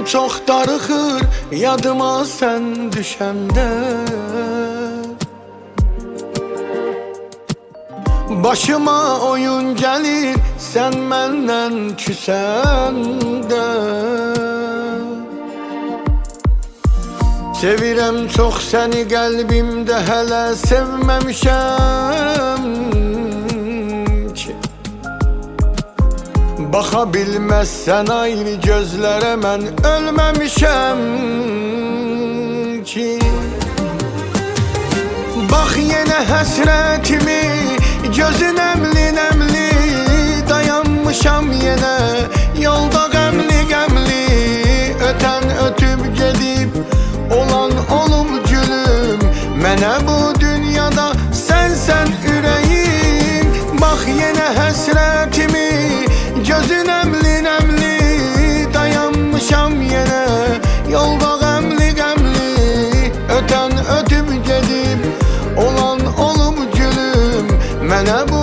çok darıxır yadıma sen düşende. Başıma oyun gelir sen menden küsende. Sevirəm çox səni qəlbimdə hələ sevməmişəm ki. Baxa bilməzsən ayrı gözlərə mən ölməmişəm ki. Bax yenə həsrətimi gözün əmli-nəmli, dayanmışam yenə yolda qəmli-qəmli. Ötən ötüb gedib olan olub gülüm, mənə bu dünyada sənsən ürəyim. Bax yenə həsrətimi gözün əmli-nəmli, dayanmışam yenə yolda qəmli-qəmli. Ötən ötüb gedib olan olub gülüm, mənə bu